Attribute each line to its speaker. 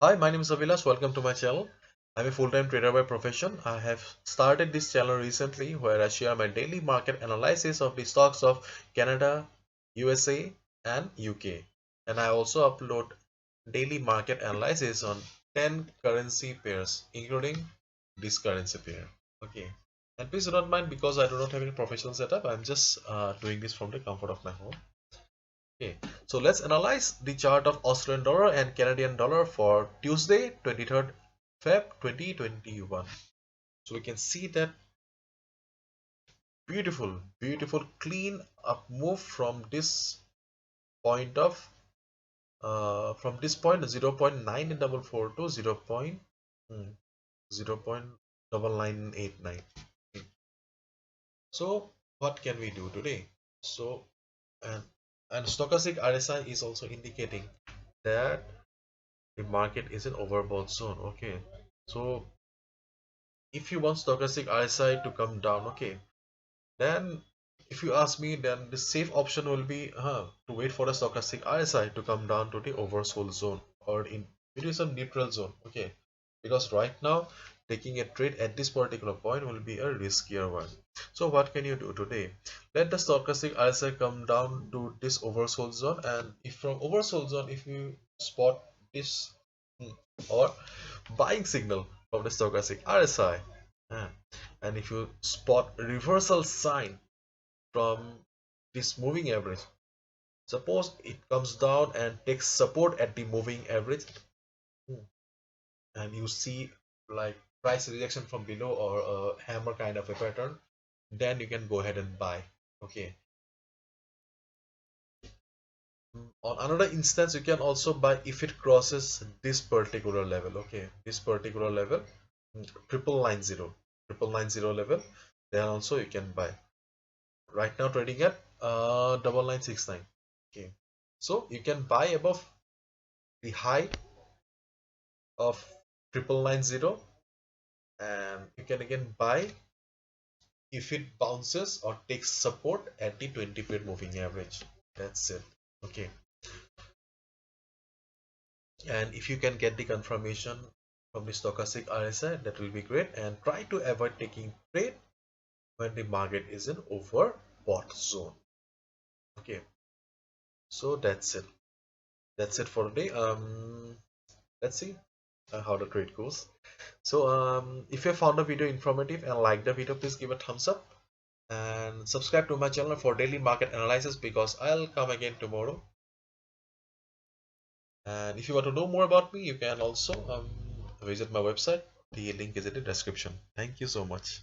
Speaker 1: Hi, my name is Avilash. Welcome to my channel. I'm a full-time trader by profession. I have started this channel recently where I share my daily market analysis of the stocks of Canada, USA, and UK. And I also upload daily market analysis on 10 currency pairs, including this currency pair. Okay. And please do not mind because I do not have any professional setup. I'm just doing this from the comfort of my home. Okay, so let's analyze the chart of Australian dollar and Canadian dollar for Tuesday, 23rd Feb 2021. So we can see that beautiful, clean up move from this point of 0.9442 to 0.9989. So what can we do today? So and stochastic RSI is also indicating that the market is in overbought zone. Okay, so if you want stochastic RSI to come down, okay, then if you ask me, then the safe option will be to wait for the stochastic RSI to come down to the oversold zone or in between some neutral zone. Okay, because right now taking a trade at this particular point will be a riskier one. So what can you do today? Let the stochastic RSI come down to this oversold zone, and if from oversold zone, if you spot this or buying signal from the stochastic RSI, and if you spot reversal sign from this moving average, suppose it comes down and takes support at the moving average, and you see like price rejection from below or a hammer kind of a pattern, then you can go ahead and buy. Okay, on another instance you can also buy if it crosses this particular level. Okay, this particular level, 990 level, then also you can buy. Right now trading at 9969. Okay, so you can buy above the high of 9990, and you can again buy if it bounces or takes support at the 20-period moving average. That's it. Okay, and if you can get the confirmation from the stochastic RSI, that will be great, and try to avoid taking trade when the market is in overbought zone. Okay, so that's it for today. Let's see how the trade goes. So if you found the video informative and like the video, please give a thumbs up and subscribe to my channel for daily market analysis, because I'll come again tomorrow. And if you want to know more about me, you can also visit my website. The link is in the description. Thank you so much.